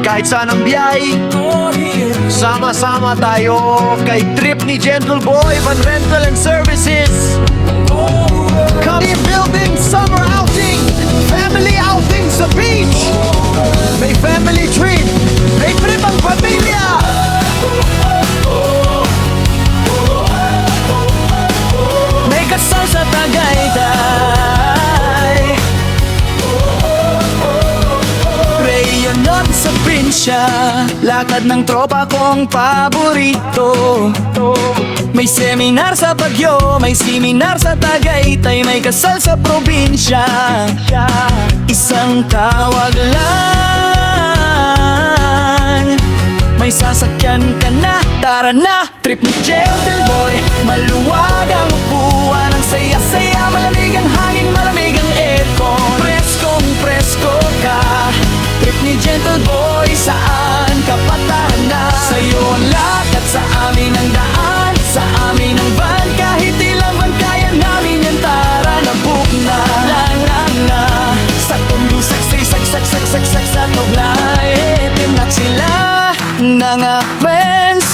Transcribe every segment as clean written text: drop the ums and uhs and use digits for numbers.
kahit saan ang biyay. Sama-sama tayo kay trip ni Gentle Boy Van Rental and Services. Kami building summer outing, family outing sa beach. May family treat, may trip ang pamilya. May kasal sa Tagaytay, reunion sa Prinsya, lakad ng tropa kong paborito. May seminar sa Baguio, may seminar sa Tagaytay, may kasal sa probinsya. Isang tawag lang, may sasakyan ka na, tara na. Trip ni Gentle Boy, maluwag ang upuan, ang saya-saya, malamig ang hangin, malamig ang aircon. Preskong presko ka, trip ni Gentle Boy, saan ka pa, tara na. Sa'yo ang lakad, sa amin ang daan, sa amin ang van, kahit ilang van kaya namin yan, tara na, book na. Lang na, sa tundo, saksay, sa tuglay, timnak sila mga friends,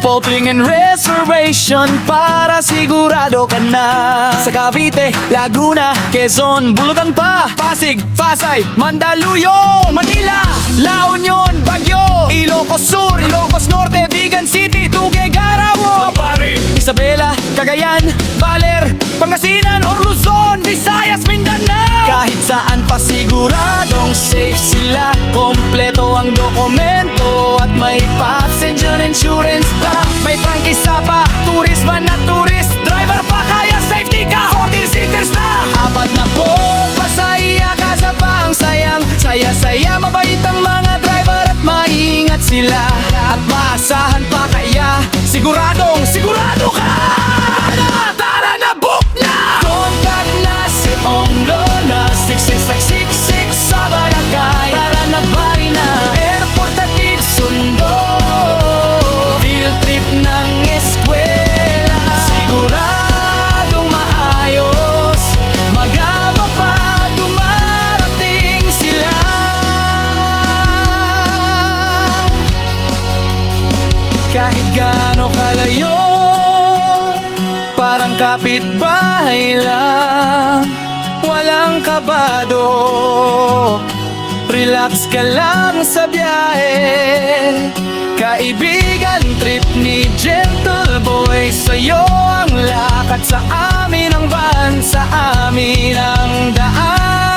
Potring and reservation para sigurado ka na. Sa Cavite, Laguna, Quezon, Bulacan pa, Pasig, Pasay, Mandaluyong, Manila, La Union, Baguio, Ilocos Sur, Ilocos Norte, Vigan City, Tuguegarao, Isabela, Cagayan, Baler, Pangasinan, or Luzon, Visayas, Mindanao. Kahit saan pa siguradong safe sila, kompleto ang dokumento at may passenger insurance pa. May prangkisa pa, tourist van na tourist, driver pa kaya safety ka, 14 seaters na. Apat na po, pasaya ka sa pang sayang, saya-saya, mabait ang mga driver at maingat sila. At maasahan pa kaya, siguradong sigurado ka. Tara na, book na! Contact na si Onglo na 6666 sa barangay. Tara na, bari na, airport at sundo, field trip ng eskwela. Siguradong maayos, mag-ama pa, dumarating sila. Kahit gaano kalayo, parang kapitbahay lang, walang kabado. Relax ka lang sa biyahe, kaibigan, trip ni Gentle Boy. Sa'yo ang lakad, sa amin ang van, sa amin ang daan.